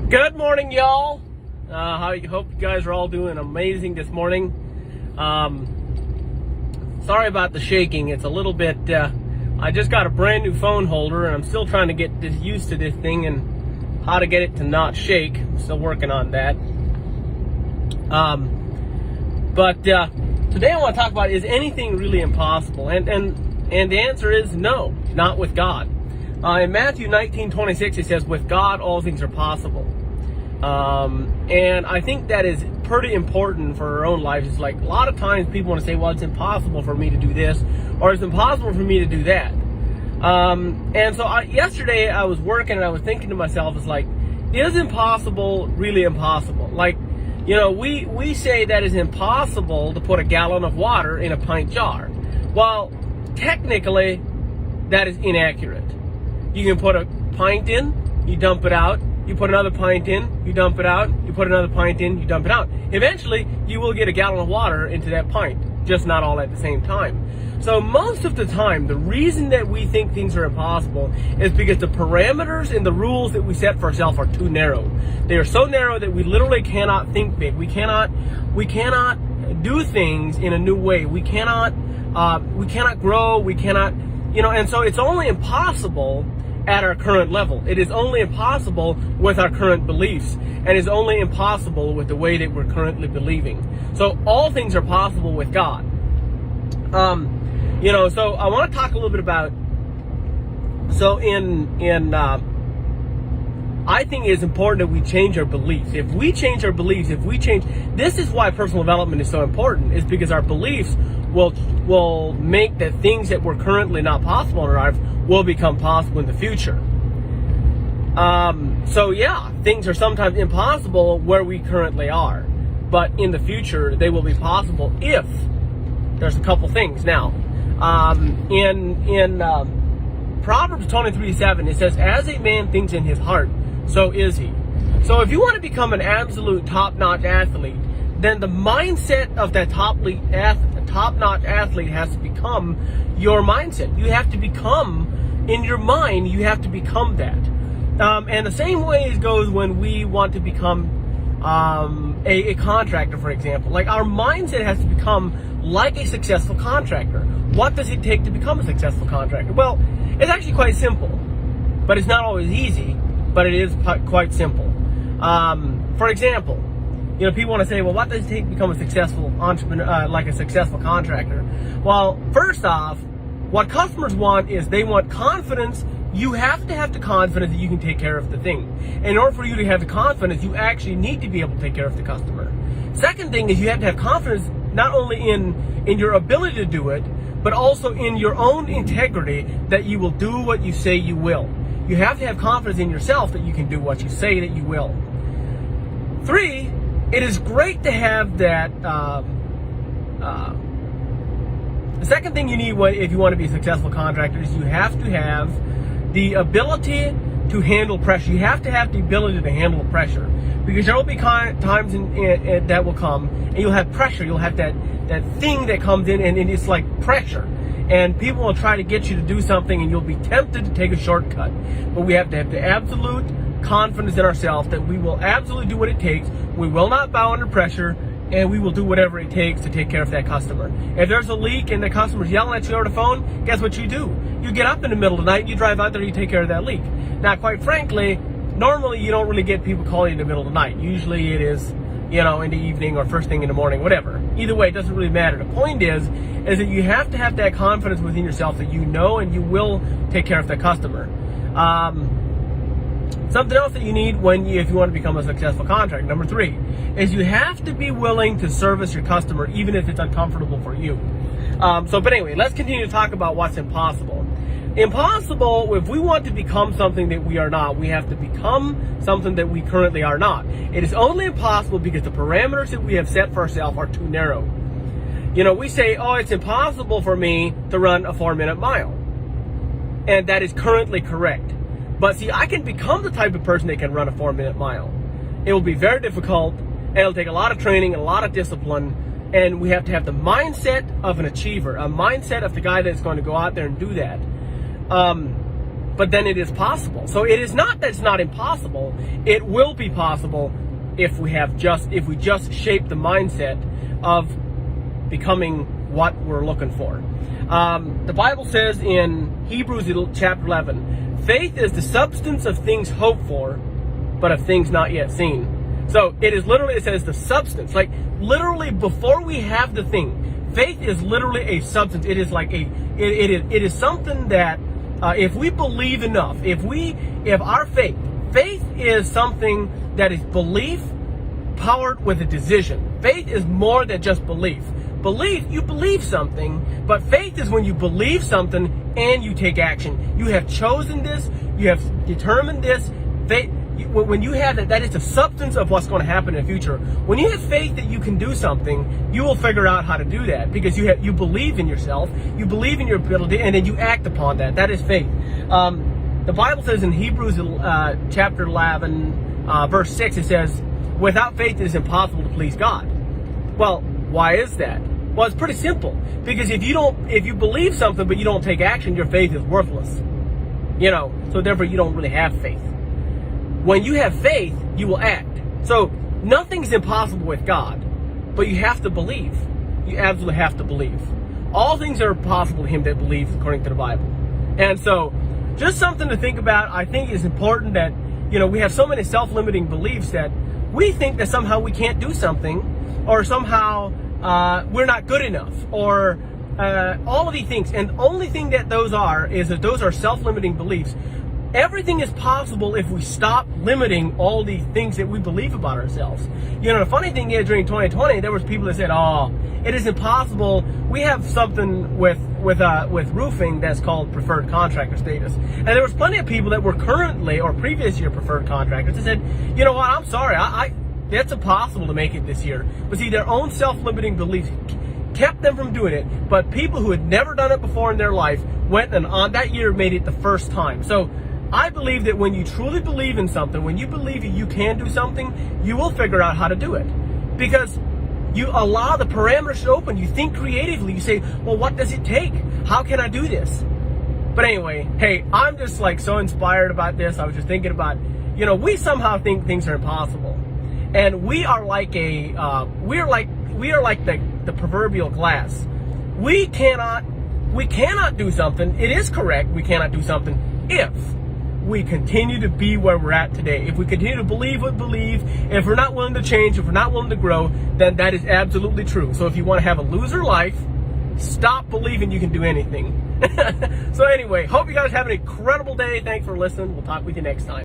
Good morning, y'all. Hope you guys are all doing amazing this morning. Sorry about the shaking. It's a little bit. I just got a brand new phone holder, and I'm still trying to get used to this thing and how to get it to not shake. I'm still working on that. But today I want to talk about, is anything really impossible? And the answer is no, not with God. In Matthew 19:26, it says, "With God, all things are possible." And I think that is pretty important for our own lives. It's like a lot of times people want to say, well, it's impossible for me to do this, or it's impossible for me to do that. And so yesterday I was working and I was thinking to myself, it's like, is impossible really impossible? Like, you know, we say that it's impossible to put a gallon of water in a pint jar. Well, technically, that is inaccurate. You can put a pint in, you dump it out, you put another pint in, you dump it out, you put another pint in, you dump it out. Eventually, you will get a gallon of water into that pint, just not all at the same time. So most of the time, the reason that we think things are impossible is because the parameters and the rules that we set for ourselves are too narrow. They are so narrow that we literally cannot think big. We cannot do things in a new way. We cannot grow. We cannot, and so it's only impossible at our current level. It is only impossible with our current beliefs, and is only impossible with the way that we're currently believing. So all things are possible with God. So I want to talk a little bit about, I think it's important that we change our beliefs. If we change our beliefs, this is why personal development is so important, is because our beliefs will make the things that were currently not possible in our life will become possible in the future. Things are sometimes impossible where we currently are, but in the future they will be possible if there's a couple things. Now, in Proverbs 23:7, it says, "As a man thinks in his heart, so is he." So if you want to become an absolute top-notch athlete, then the mindset of that top-notch athlete has to become your mindset. You have to become, in your mind, you have to become that. And the same way it goes when we want to become a contractor, for example. Like, our mindset has to become like a successful contractor. What does it take to become a successful contractor? Well, it's actually quite simple, but it's not always easy, but it is quite simple. For example, people want to say, well, what does it take to become a successful entrepreneur, like a successful contractor? Well, first off, what customers want is they want confidence. You have to have the confidence that you can take care of the thing. In order for you to have the confidence, you actually need to be able to take care of the customer. Second thing is you have to have confidence not only in your ability to do it, but also in your own integrity, that you will do what you say you will. You have to have confidence in yourself that you can do what you say that you will. 3, it is great to have that. The second thing you need if you want to be a successful contractor is you have to have the ability to handle pressure. You have to have the ability to handle pressure, because there will be times that will come, and you'll have pressure. You'll have that thing that comes in, and it's like pressure. And people will try to get you to do something, and you'll be tempted to take a shortcut. But we have to have the absolute confidence in ourselves that we will absolutely do what it takes. We will not bow under pressure, and we will do whatever it takes to take care of that customer. If there's a leak and the customer's yelling at you over the phone, guess what you do? You get up in the middle of the night, you drive out there, you take care of that leak. Now, quite frankly, normally you don't really get people calling in the middle of the night. Usually it is, in the evening or first thing in the morning, whatever. Either way, it doesn't really matter. The point is that you have to have that confidence within yourself that you know and you will take care of the customer. Something else that you need if you want to become a successful contractor, number 3, is you have to be willing to service your customer even if it's uncomfortable for you. But anyway, let's continue to talk about what's impossible. Impossible, if we want to become something that we are not, we have to become something that we currently are not. It is only impossible because the parameters that we have set for ourselves are too narrow. We say, oh, it's impossible for me to run a 4-minute mile. And that is currently correct. But see, I can become the type of person that can run a 4-minute mile. It will be very difficult, and it'll take a lot of training and a lot of discipline, and we have to have the mindset of an achiever, a mindset of the guy that's going to go out there and do that. but then it is possible. So it is not that it's not impossible. It will be possible if we just shape the mindset of becoming what we're looking for. The Bible says in Hebrews chapter 11, faith is the substance of things hoped for, but of things not yet seen. So it says the substance, like literally before we have the thing. Faith is literally a substance. It is like it is something that if we believe enough, if our faith is something that is belief powered with a decision. Faith is more than just belief. Belief, you believe something, but faith is when you believe something and you take action. You have chosen this, you have determined this. Faith, when you have that is the substance of what's going to happen in the future. When you have faith that you can do something, you will figure out how to do that because you believe in yourself, you believe in your ability, and then you act upon that. That is faith. The Bible says in Hebrews chapter 11, verse 6, it says, without faith it is impossible to please God. Well, why is that? Well, it's pretty simple. Because if you believe something but you don't take action, your faith is worthless. So therefore you don't really have faith. When you have faith, you will act. So nothing's impossible with God, but you have to believe. You absolutely have to believe. All things are possible to him that believes, according to the Bible. And so just something to think about. I think it's important that, we have so many self-limiting beliefs that we think that somehow we can't do something, or somehow we're not good enough, or all of these things. And the only thing that those are is that those are self-limiting beliefs. Everything is possible if we stop limiting all the things that we believe about ourselves. The funny thing is, during 2020, there was people that said, "Oh, it is impossible." We have something with roofing that's called preferred contractor status, and there was plenty of people that were currently or previous year preferred contractors that said, "You know what? I'm sorry, that's impossible to make it this year." But see, their own self-limiting beliefs kept them from doing it. But people who had never done it before in their life went and on that year made it the first time. So I believe that when you truly believe in something, when you believe that you can do something, you will figure out how to do it. Because you allow the parameters to open. You think creatively. You say, well, what does it take? How can I do this? But anyway, hey, I'm just so inspired about this. I was just thinking about, we somehow think things are impossible. And we are like the proverbial glass. We cannot do something. It is correct. We cannot do something if we continue to be where we're at today. If we continue to believe what we believe, if we're not willing to change, if we're not willing to grow, then that is absolutely true. So if you want to have a loser life, stop believing you can do anything. So anyway, hope you guys have an incredible day. Thanks for listening. We'll talk with you next time.